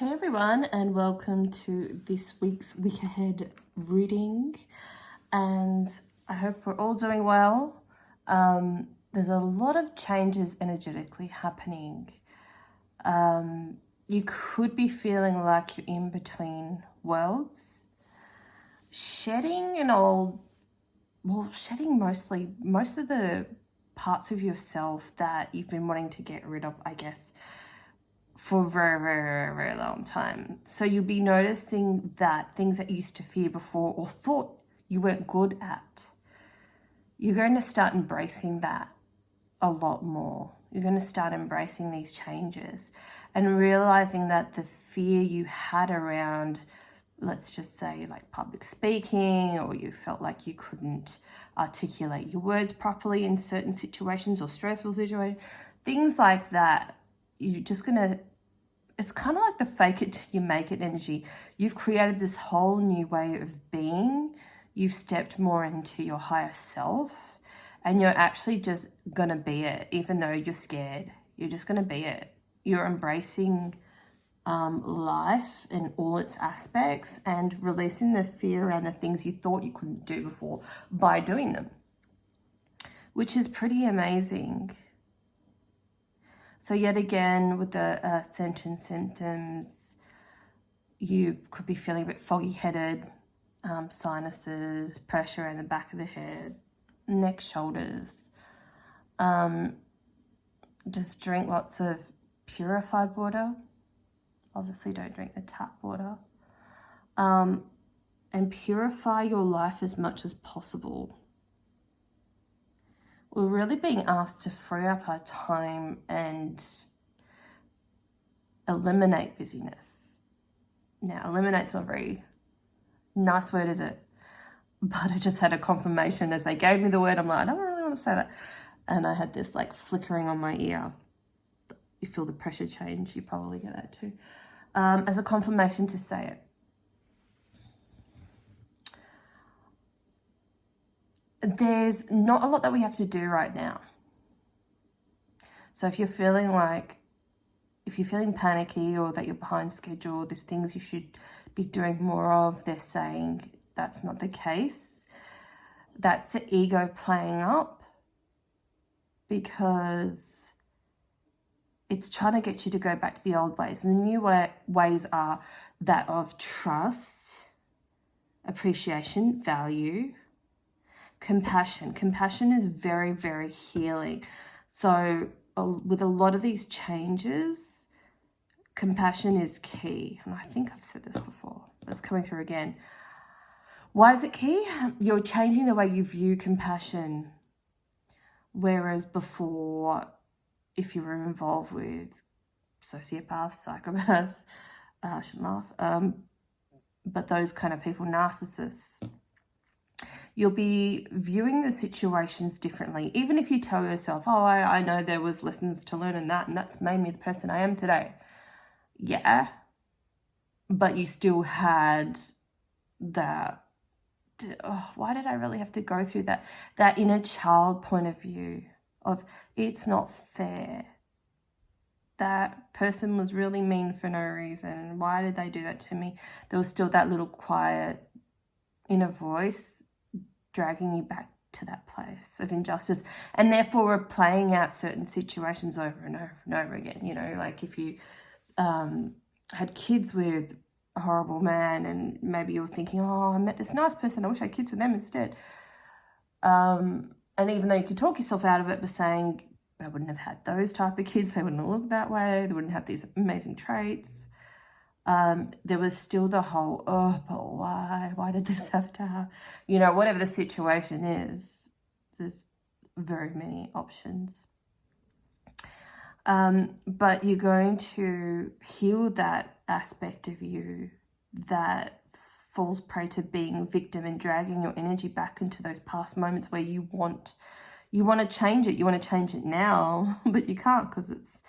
Hey everyone, and welcome to this week's week ahead reading. And I hope we're all doing well. There's a lot of changes energetically happening. You could be feeling like you're in between worlds, shedding most of the parts of yourself that you've been wanting to get rid of, I guess, for a very, very, very long time. So you'll be noticing that things that you used to fear before or thought you weren't good at, you're going to start embracing that a lot more. You're going to start embracing these changes and realizing that the fear you had around, let's just say like public speaking, or you felt like you couldn't articulate your words properly in certain situations or stressful situations, things like that, you're just going to, it's kind of like the fake it till you make it energy. You've created this whole new way of being. You've stepped more into your higher self, and you're actually just going to be it, even though you're scared. You're just going to be it. You're embracing life in all its aspects and releasing the fear around the things you thought you couldn't do before by doing them, which is pretty amazing. So yet again, with the ascension symptoms, you could be feeling a bit foggy-headed, sinuses, pressure in the back of the head, neck, shoulders. Just drink lots of purified water. Obviously, don't drink the tap water. And purify your life as much as possible. We're really being asked to free up our time and eliminate busyness. Now, eliminate's not a very nice word, is it? But I just had a confirmation as they gave me the word. I'm like, I don't really want to say that. And I had this like flickering on my ear. You feel the pressure change, you probably get that too. As a confirmation to say it. There's not a lot that we have to do right now. So if you're feeling panicky or that you're behind schedule, there's things you should be doing more of, they're saying that's not the case. That's the ego playing up, because it's trying to get you to go back to the old ways. And the new ways are that of trust, appreciation, value, compassion. Compassion is very, very healing. So with a lot of these changes, compassion is key. And I think I've said this before, but it's coming through again. Why is it key? You're changing the way you view compassion. Whereas before, if you were involved with sociopaths, psychopaths, I shouldn't laugh, but those kind of people, narcissists, you'll be viewing the situations differently. Even if you tell yourself, oh, I know there was lessons to learn in that, and that's made me the person I am today. Yeah, but you still had that, oh, why did I really have to go through that? That inner child point of view of, it's not fair. That person was really mean for no reason. Why did they do that to me? There was still that little quiet inner voice dragging you back to that place of injustice, and therefore we're playing out certain situations over and over and over again. You know, like if you had kids with a horrible man, and maybe you're thinking, oh, I met this nice person, I wish I had kids with them instead. And even though you could talk yourself out of it by saying, I wouldn't have had those type of kids, they wouldn't have looked that way, they wouldn't have these amazing traits. There was still the whole, oh, but why did this have to happen? You know, whatever the situation is, there's very many options. But you're going to heal that aspect of you that falls prey to being victim and dragging your energy back into those past moments where you want to change it. You want to change it now, but you can't, because it's,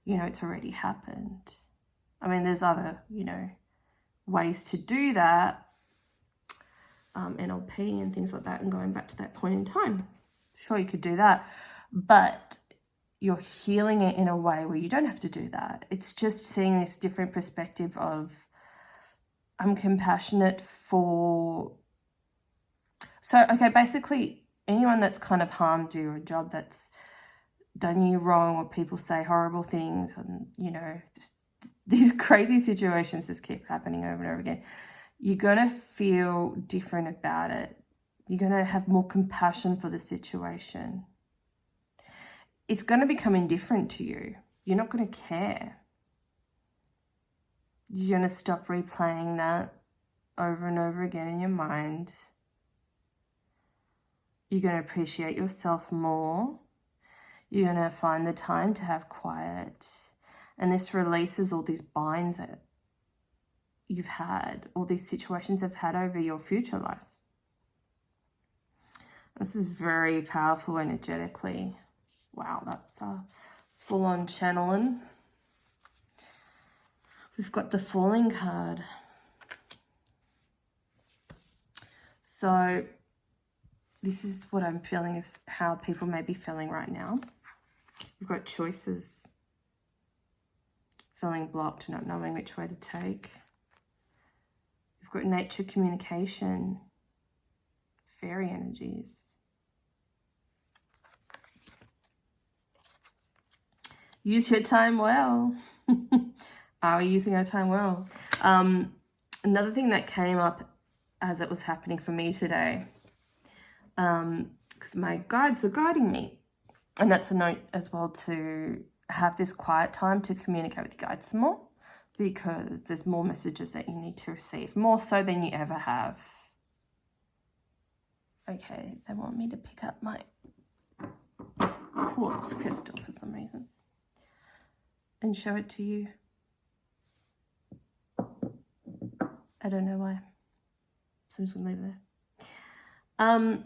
you know, it's already happened. I mean, there's other, you know, ways to do that, NLP and things like that, and going back to that point in time. Sure, you could do that, but you're healing it in a way where you don't have to do that. It's just seeing this different perspective of, I'm compassionate for... So, okay, basically anyone that's kind of harmed you, or a job that's done you wrong, or people say horrible things, and, you know, these crazy situations just keep happening over and over again. You're going to feel different about it. You're going to have more compassion for the situation. It's going to become indifferent to you. You're not going to care. You're going to stop replaying that over and over again in your mind. You're going to appreciate yourself more. You're going to find the time to have quiet. And this releases all these binds that you've had, all these situations have had over your future life. This is very powerful energetically. Wow, that's full-on channeling. We've got the Falling card. So this is what I'm feeling, is how people may be feeling right now. We've got choices. Feeling blocked, not knowing which way to take. We've got nature communication. Fairy energies. Use your time well. Are we using our time well? Another thing that came up as it was happening for me today, because my guides were guiding me, and that's a note as well, to have this quiet time to communicate with your guides more, because there's more messages that you need to receive, more so than you ever have. Okay, they want me to pick up my quartz crystal for some reason and show it to you. I don't know why. So I'm just going to leave it there.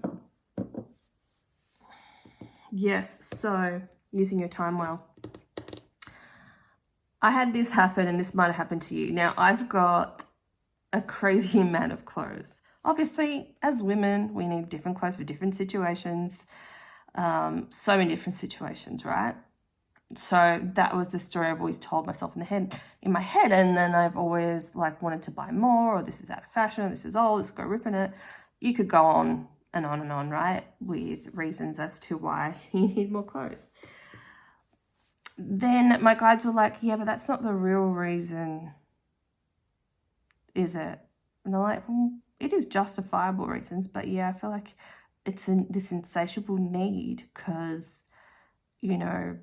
Yes, so using your time well. I had this happen, and this might have happened to you. Now, I've got a crazy amount of clothes. Obviously, as women, we need different clothes for different situations. So many different situations, right? So that was the story I've always told myself in my head, and then I've always like wanted to buy more, or this is out of fashion, or this is old, let's go ripping it. You could go on and on and on, right? With reasons as to why you need more clothes. Then my guides were like, yeah, but that's not the real reason, is it? And they're like, well, it is justifiable reasons, but yeah, I feel like it's this insatiable need, because, you know,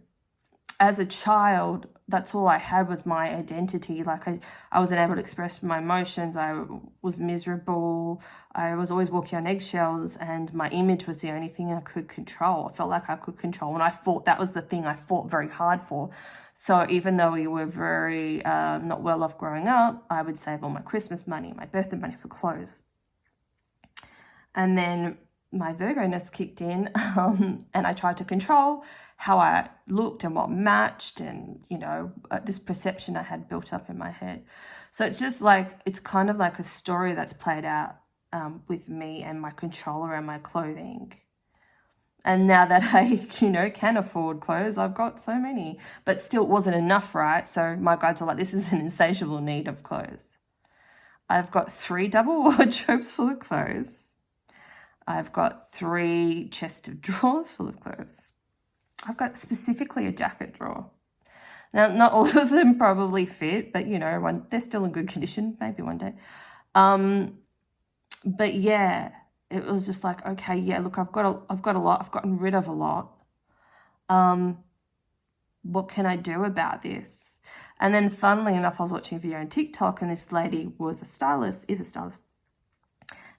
as a child, that's all I had was my identity. Like I wasn't able to express my emotions. I was miserable. I was always walking on eggshells, and my image was the only thing I could control. I felt like I could control, and I fought. That was the thing I fought very hard for. So even though we were very not well off growing up, I would save all my Christmas money, my birthday money for clothes. And then my Virgo-ness kicked in, and I tried to control how I looked and what matched, and, you know, this perception I had built up in my head. So it's just like, it's kind of like a story that's played out with me and my control around my clothing. And now that I, you know, can afford clothes, I've got so many, but still it wasn't enough, right? So my guides were like, this is an insatiable need of clothes. I've got 3 double wardrobes full of clothes. I've got 3 chests of drawers full of clothes. I've got specifically a jacket drawer. Now, not all of them probably fit, but, you know, they're still in good condition, maybe one day. But yeah, it was just like, okay, yeah, look, I've got a lot. I've gotten rid of a lot. What can I do about this? And then funnily enough, I was watching a video on TikTok, and this lady is a stylist.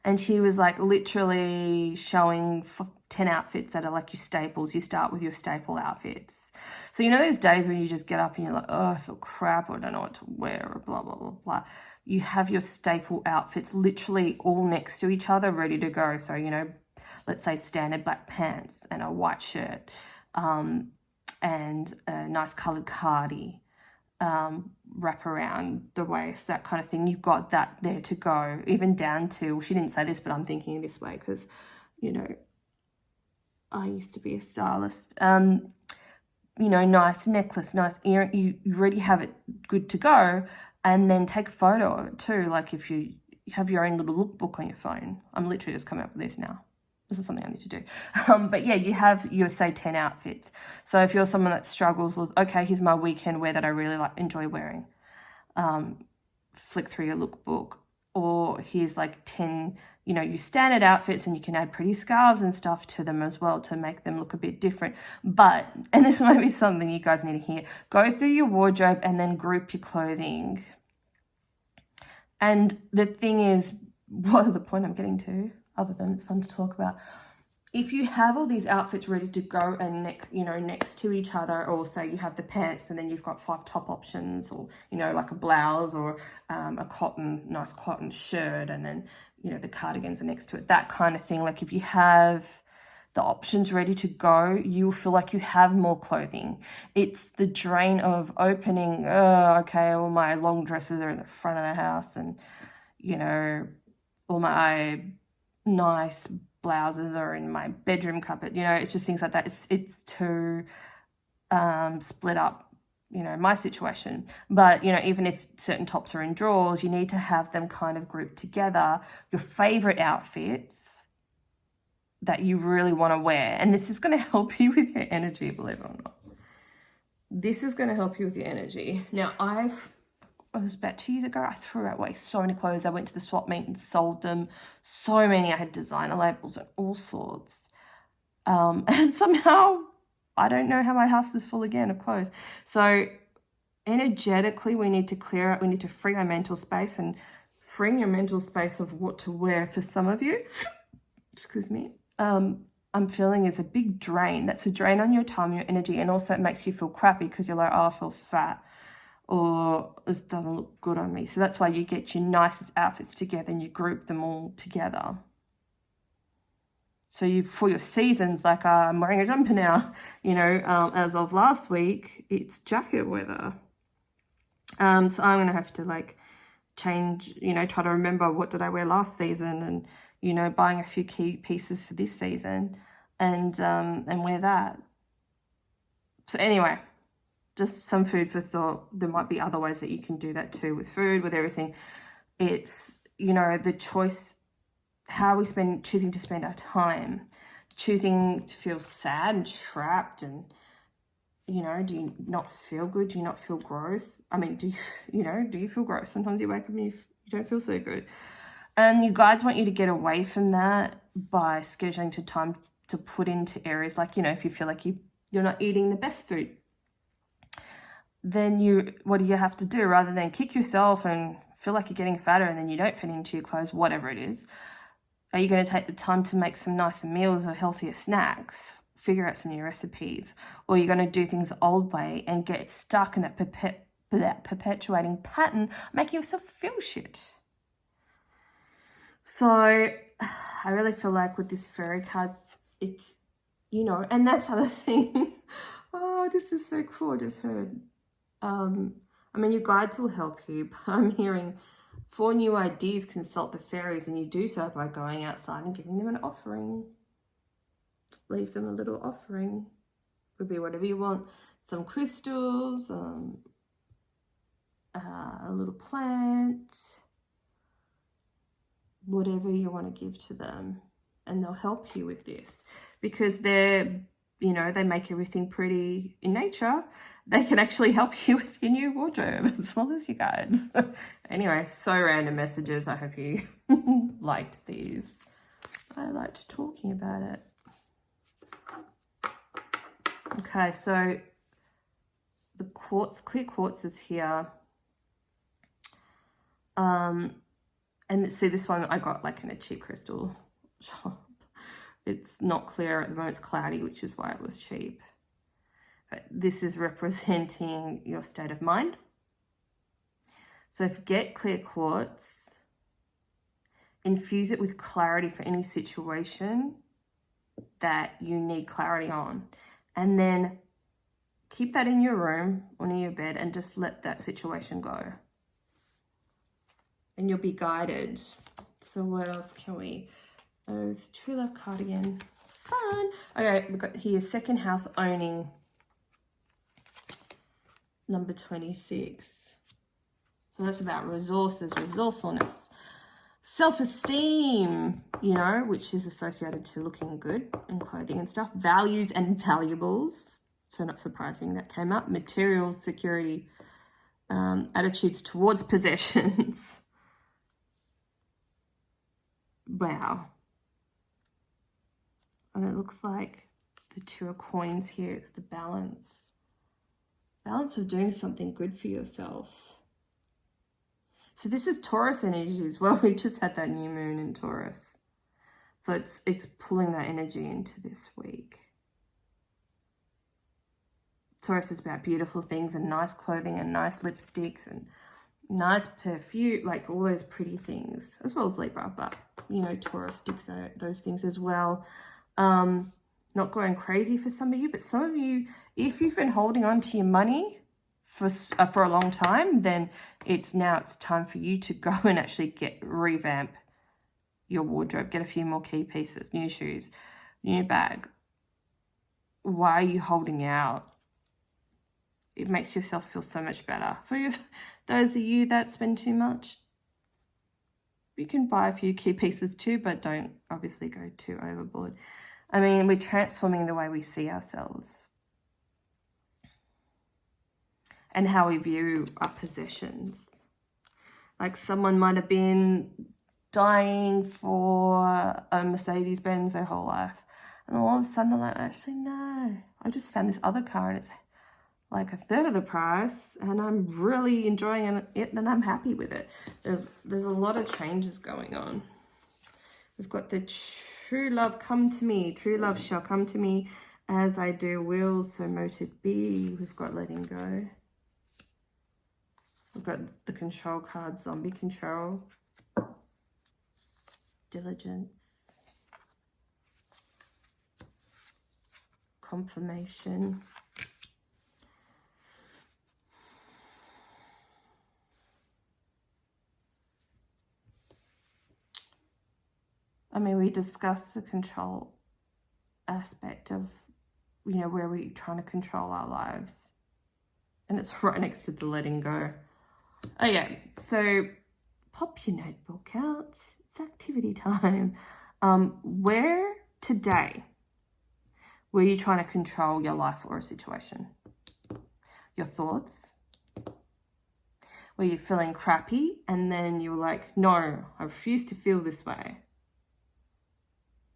And she was like literally showing 10 outfits that are like your staples. You start with your staple outfits. So, you know, those days when you just get up and you're like, oh, I feel crap, or I don't know what to wear, or blah, blah, blah, blah. You have your staple outfits literally all next to each other, ready to go. So, you know, let's say standard black pants and a white shirt, and a nice coloured cardi. Wrap around the waist, that kind of thing. You've got that there to go, even down to, well, she didn't say this, but I'm thinking this way because, you know, I used to be a stylist. you know, nice necklace, nice earring, you already have it good to go, and then take a photo of it too. Like if you have your own little lookbook on your phone. I'm literally just coming up with this now. This is something I need to do. But yeah, you have your, say, 10 outfits. So if you're someone that struggles with, okay, here's my weekend wear that I really like, enjoy wearing. Flick through your lookbook. Or here's like 10, you know, your standard outfits, and you can add pretty scarves and stuff to them as well to make them look a bit different. But, and this might be something you guys need to hear, go through your wardrobe and then group your clothing. And the thing is, what the point I'm getting to, other than it's fun to talk about, if you have all these outfits ready to go and next to each other, or say you have the pants and then you've got 5 top options, or, you know, like a blouse, or a nice cotton shirt, and then, you know, the cardigans are next to it, that kind of thing. Like if you have the options ready to go, you'll feel like you have more clothing. It's the drain of opening, okay, all my long dresses are in the front of the house, and, you know, all my nice blouses are in my bedroom cupboard. You know, it's just things like that. It's to split up, you know, my situation. But, you know, even if certain tops are in drawers, you need to have them kind of grouped together, your favorite outfits that you really want to wear. And this is going to help you with your energy, believe it or not. This is going to help you with your energy. Now, it was about 2 years ago, I threw away so many clothes. I went to the swap meet and sold them. So many. I had designer labels and all sorts. And somehow, I don't know how my house is full again of clothes. So energetically, we need to clear out. We need to free our mental space, and freeing your mental space of what to wear for some of you, excuse me, I'm feeling is a big drain. That's a drain on your time, your energy, and also it makes you feel crappy because you're like, oh, I feel fat, or this doesn't look good on me. So that's why you get your nicest outfits together and you group them all together. So for your seasons, like I'm wearing a jumper now, you know, as of last week, it's jacket weather. So I'm going to have to like change, you know, try to remember what did I wear last season, and, you know, buying a few key pieces for this season, and wear that. So anyway, just some food for thought. There might be other ways that you can do that too with food, with everything. It's, you know, the choice, how we choosing to spend our time, choosing to feel sad and trapped, and, you know, do you not feel good? Do you not feel gross? I mean, do you feel gross? Sometimes you wake up and you don't feel so good. And you guides want you to get away from that by scheduling to time to put into areas like, you know, if you feel like you're not eating the best food, then what do you have to do? Rather than kick yourself and feel like you're getting fatter and then you don't fit into your clothes, whatever it is, are you going to take the time to make some nicer meals or healthier snacks? Figure out some new recipes? Or you're going to do things the old way and get stuck in that perpetuating pattern, making yourself feel shit? So I really feel like with this fairy card, it's, you know, and that's the other thing. Oh, this is so cool. I just heard. I mean, your guides will help you, but I'm hearing 4 new ideas, consult the fairies, and you do so by going outside and giving them an offering. Leave them a little offering. Could be whatever you want. Some crystals, a little plant, whatever you want to give to them, and they'll help you with this, because they're, you know, they make everything pretty in nature. They can actually help you with your new wardrobe as well as you guys. Anyway, so random messages. I hope you liked these. I liked talking about it. Okay, so the quartz, clear quartz is here. And see, this one I got like in a cheap crystal shop. It's not clear at the moment, it's cloudy, which is why it was cheap. But this is representing your state of mind. So if you get clear quartz, infuse it with clarity for any situation that you need clarity on. And then keep that in your room or near your bed and just let that situation go. And you'll be guided. So what else can we... Oh, it's True Love card again. Fun. Okay, we've got here second house owning. number 26. So that's about resources, resourcefulness, self-esteem, you know, which is associated to looking good in clothing and stuff. Values and valuables. So not surprising that came up. Material security, attitudes towards possessions. Wow. And it looks like the 2 of coins here. It's the balance. Balance of doing something good for yourself. So this is Taurus energy as well. We just had that new moon in Taurus. So it's pulling that energy into this week. Taurus is about beautiful things and nice clothing and nice lipsticks and nice perfume, like all those pretty things, as well as Libra, but, you know, Taurus digs those things as well. Not going crazy for some of you, but some of you, if you've been holding on to your money for a long time, then it's time for you to go and actually revamp your wardrobe, get a few more key pieces, new shoes, new bag. Why are you holding out? It makes yourself feel so much better. For those of you that spend too much, you can buy a few key pieces too, but don't obviously go too overboard. I mean, we're transforming the way we see ourselves and how we view our possessions. Like someone might have been dying for a Mercedes-Benz their whole life. And all of a sudden they're like, actually, no. I just found this other car and it's like a third of the price and I'm really enjoying it and I'm happy with it. There's a lot of changes going on. We've got the true love come to me. True love shall come to me as I do will, so mote it be. We've got letting go. We've got the control card, zombie control. Diligence. Confirmation. I mean, we discussed the control aspect of, you know, where we're trying to control our lives. And it's right next to the letting go. Okay, so pop your notebook out. It's activity time. Where today were you trying to control your life or a situation? Your thoughts? Were you feeling crappy and then you were like, no, I refuse to feel this way.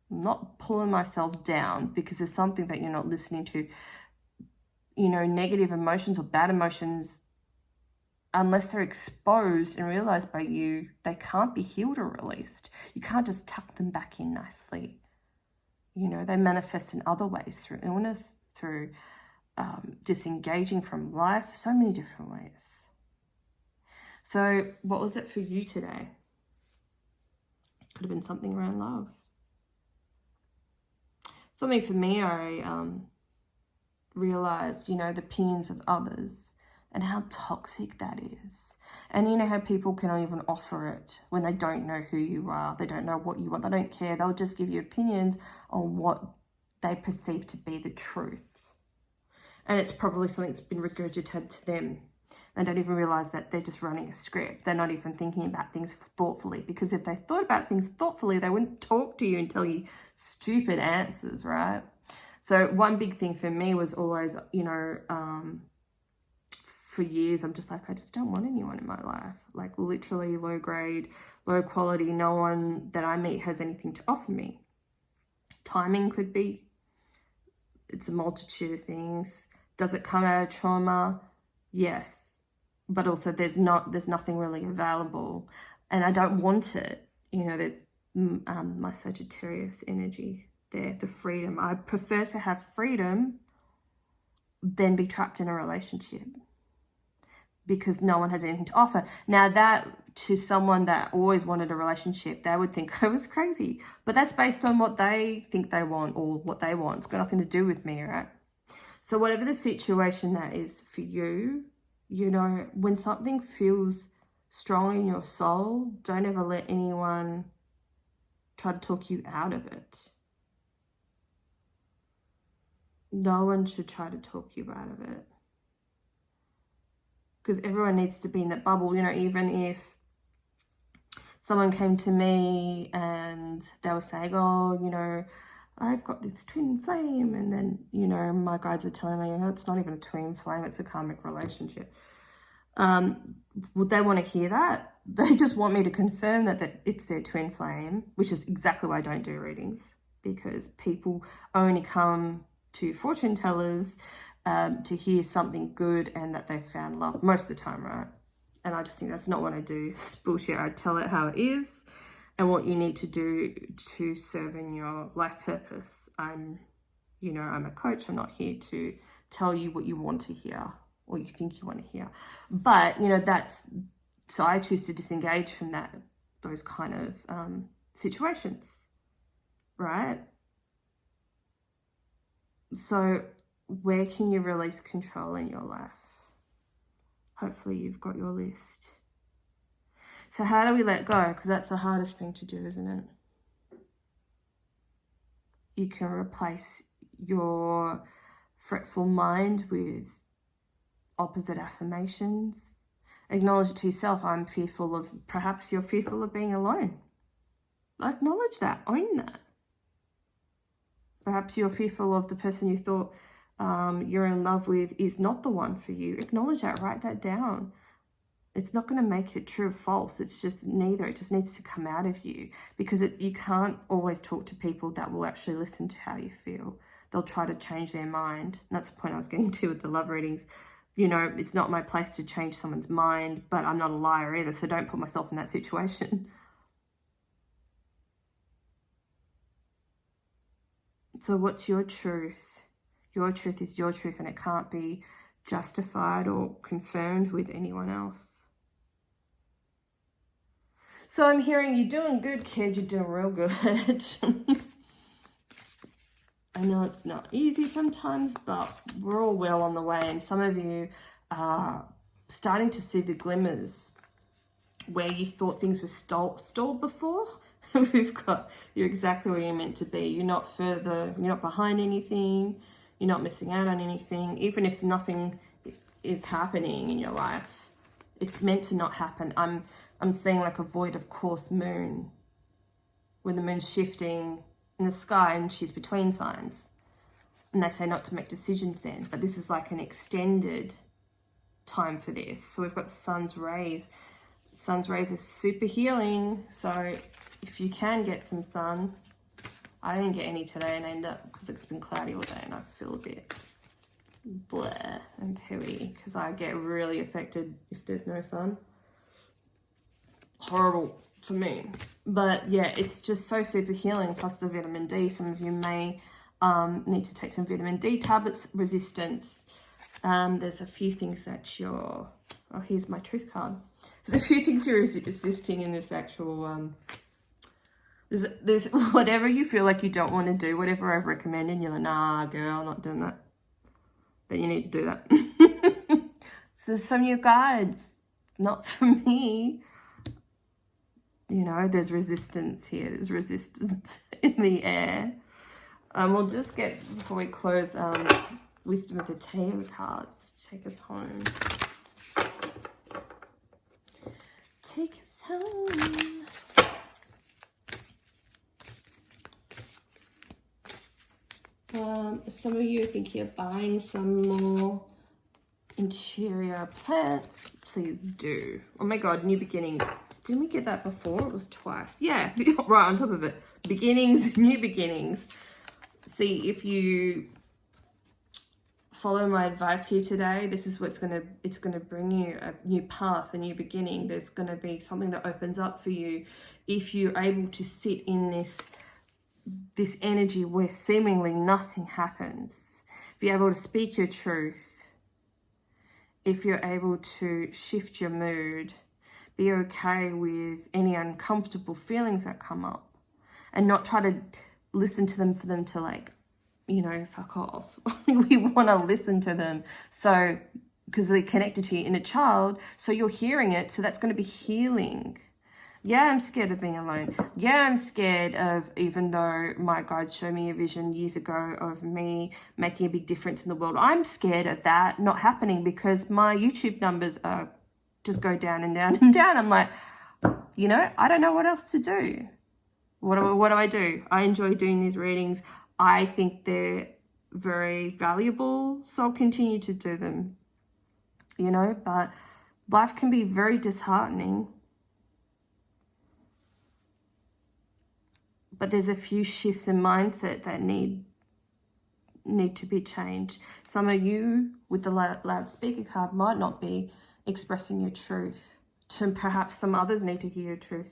I'm not pulling myself down because there's something that you're not listening to. You know, negative emotions or bad emotions, unless they're exposed and realized by you, they can't be healed or released. You can't just tuck them back in nicely. You know, they manifest in other ways, through illness, through disengaging from life, so many different ways. So what was it for you today? Could have been something around love. Something for me, I realized, you know, the opinions of others and how toxic that is. And you know how people can even offer it when they don't know who you are, they don't know what you want, they don't care, they'll just give you opinions on what they perceive to be the truth. And it's probably something that's been regurgitated to them. They don't even realize that they're just running a script. They're not even thinking about things thoughtfully, because if they thought about things thoughtfully, they wouldn't talk to you and tell you stupid answers, right? So one big thing for me was always, you know, for years, I'm just like, I just don't want anyone in my life. Like literally low grade, low quality, no one that I meet has anything to offer me. Timing could be, it's a multitude of things. Does it come out of trauma? Yes. But also there's nothing really available and I don't want it. You know, there's my Sagittarius energy there, the freedom. I prefer to have freedom than be trapped in a relationship because no one has anything to offer. Now that, to someone that always wanted a relationship, they would think I was crazy, but that's based on what they think they want or what they want. It's got nothing to do with me, right? So whatever the situation that is for you, you know, when something feels strong in your soul, don't ever let anyone try to talk you out of it. No one should try to talk you out of it. because everyone needs to be in that bubble. You know, even if someone came to me and they were saying, oh, you know, I've got this twin flame, and then, you know, my guides are telling me, oh, it's not even a twin flame, it's a karmic relationship. Would they want to hear that? They just want me to confirm that it's their twin flame, which is exactly why I don't do readings, because people only come to fortune tellers to hear something good and that they've found love most of the time, right? And I just think that's not what I do. It's bullshit. I tell it how it is and what you need to do to serve in your life purpose. I'm a coach. I'm not here to tell you what you want to hear or you think you want to hear. But, you know, so I choose to disengage from those kind of situations, right? So where can you release control in your life? Hopefully you've got your list. So how do we let go? Because that's the hardest thing to do, isn't it? You can replace your fretful mind with opposite affirmations. Acknowledge it to yourself. Perhaps you're fearful of being alone. Acknowledge that, own that. Perhaps you're fearful of the person you thought you're in love with is not the one for you. Acknowledge that, write that down. It's not going to make it true or false. It's just neither. It just needs to come out of you, because you can't always talk to people that will actually listen to how you feel. They'll try to change their mind. And that's the point I was getting to with the love readings. You know, it's not my place to change someone's mind, but I'm not a liar either, so don't put myself in that situation. So what's your truth? Your truth is your truth, and it can't be justified or confirmed with anyone else. So I'm hearing you're doing good, kid. You're doing real good. I know it's not easy sometimes, but we're all well on the way. And some of you are starting to see the glimmers where you thought things were stalled before. You're exactly where you're meant to be. You're not behind anything. You're not missing out on anything. Even if nothing is happening in your life, it's meant to not happen. I'm seeing like a void of course moon, when the moon's shifting in the sky and she's between signs. And they say not to make decisions then, but this is like an extended time for this. So we've got the sun's rays. Sun's rays are super healing. So if you can get some sun, I didn't get any today, and I ended up, because it's been cloudy all day and I feel a bit bleh and pooey, because I get really affected if there's no sun. Horrible for me. But yeah, it's just so super healing, plus the vitamin D. Some of you may need to take some vitamin D tablets. Resistance. There's a few things that oh, here's my truth card. There's a few things you're resisting in this actual there's whatever you feel like you don't want to do, whatever I've recommended, and you're like, nah, girl, I'm not doing that. Then you need to do that. So this is from your guides, not from me. You know, there's resistance here. There's resistance in the air. We'll just get, before we close, Wisdom of the Tarot cards to take us home. Take us home. If some of you think you're buying some more interior plants, please do. Oh my God, new beginnings. Didn't we get that before? It was twice. Yeah, right on top of it. Beginnings, new beginnings. See, if you follow my advice here today, this is what's it's gonna bring you a new path, a new beginning. There's gonna be something that opens up for you if you're able to sit in this energy where seemingly nothing happens. If you're able to speak your truth, if you're able to shift your mood, be okay with any uncomfortable feelings that come up, and not try to listen to them for them to, like, you know, fuck off. We want to listen to them, so because they're connected to your inner child, so you're hearing it, so that's going to be healing. Yeah, I'm scared of being alone. Yeah, I'm scared of, even though my guides showed me a vision years ago of me making a big difference in the world, I'm scared of that not happening because my YouTube numbers are just go down and down and down. I'm like, you know, I don't know what else to do. What do I do? I enjoy doing these readings. I think they're very valuable, so I'll continue to do them, you know, but life can be very disheartening. But there's a few shifts in mindset that need to be changed. Some of you with the loudspeaker card might not be expressing your truth. Perhaps some others need to hear your truth.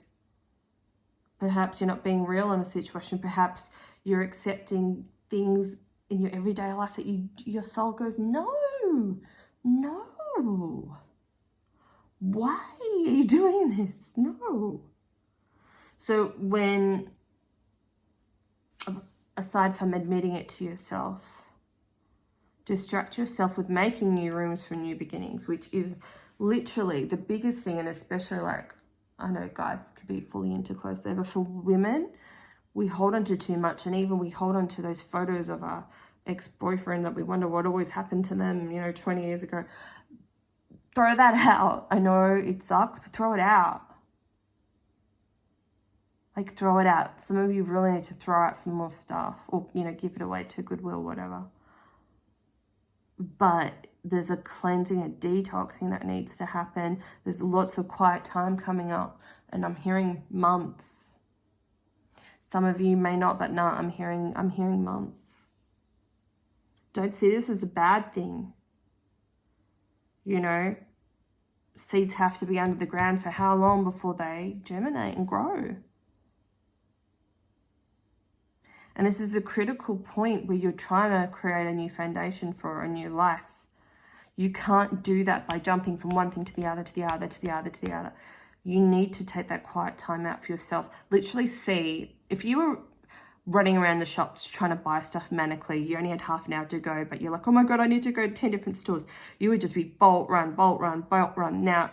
Perhaps you're not being real in a situation. Perhaps you're accepting things in your everyday life that your soul goes, no, why are you doing this? No. So when, aside from admitting it to yourself, distract yourself with making new rooms for new beginnings, which is literally the biggest thing. And especially, like, I know guys could be fully into clothes, but for women, we hold on to too much. And even we hold on to those photos of our ex-boyfriend that we wonder what always happened to them, you know, 20 years ago. Throw that out. I know it sucks, but throw it out. Like, throw it out. Some of you really need to throw out some more stuff, or, you know, give it away to Goodwill, whatever. But there's a cleansing, a detoxing that needs to happen. There's lots of quiet time coming up, and I'm hearing months. Some of you may not, but no, I'm hearing months. Don't see this as a bad thing. You know, seeds have to be under the ground for how long before they germinate and grow? And this is a critical point where you're trying to create a new foundation for a new life. You can't do that by jumping from one thing to the other, to the other, to the other, to the other. You need to take that quiet time out for yourself. Literally see, if you were running around the shops trying to buy stuff manically, you only had half an hour to go, but you're like, oh my God, I need to go to 10 different stores. You would just be bolt, run, bolt, run, bolt, run. Now,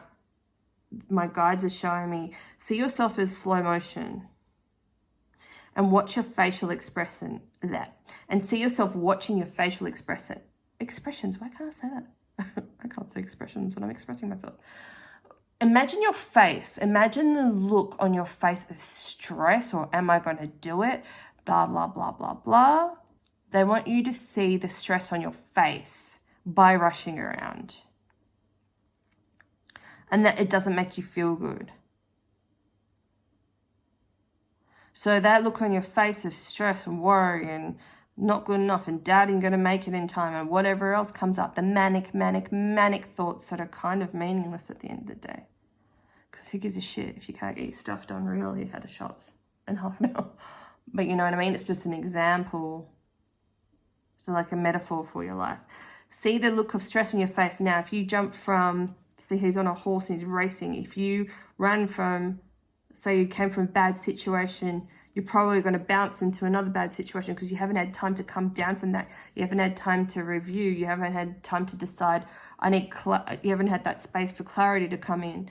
my guides are showing me, see yourself as slow motion. And watch your facial expression, and see yourself watching your facial expressions. Why can't I say that? I can't say expressions when I'm expressing myself. Imagine your face. Imagine the look on your face of stress, or am I going to do it? Blah, blah, blah, blah, blah. They want you to see the stress on your face by rushing around. And that it doesn't make you feel good. So that look on your face of stress and worry and not good enough and doubting going to make it in time and whatever else comes up, the manic thoughts that are kind of meaningless at the end of the day. Because who gives a shit if you can't get your stuff done really at the shops in half an hour? But you know what I mean? It's just an example. So like a metaphor for your life. See the look of stress on your face. Now, if you jump from, see he's on a horse and he's racing. If you run from, say you came from a bad situation, you're probably going to bounce into another bad situation because you haven't had time to come down from that. You haven't had time to review. You haven't had time to decide. You haven't had that space for clarity to come in,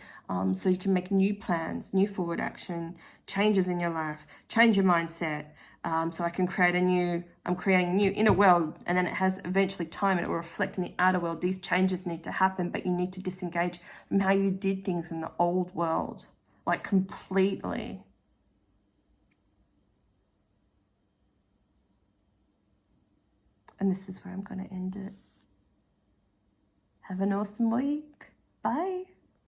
so you can make new plans, new forward action, changes in your life, change your mindset. So I'm creating a new inner world, and then it has eventually time and it will reflect in the outer world. These changes need to happen, but you need to disengage from how you did things in the old world. Like completely. And this is where I'm going to end it. Have an awesome week. Bye.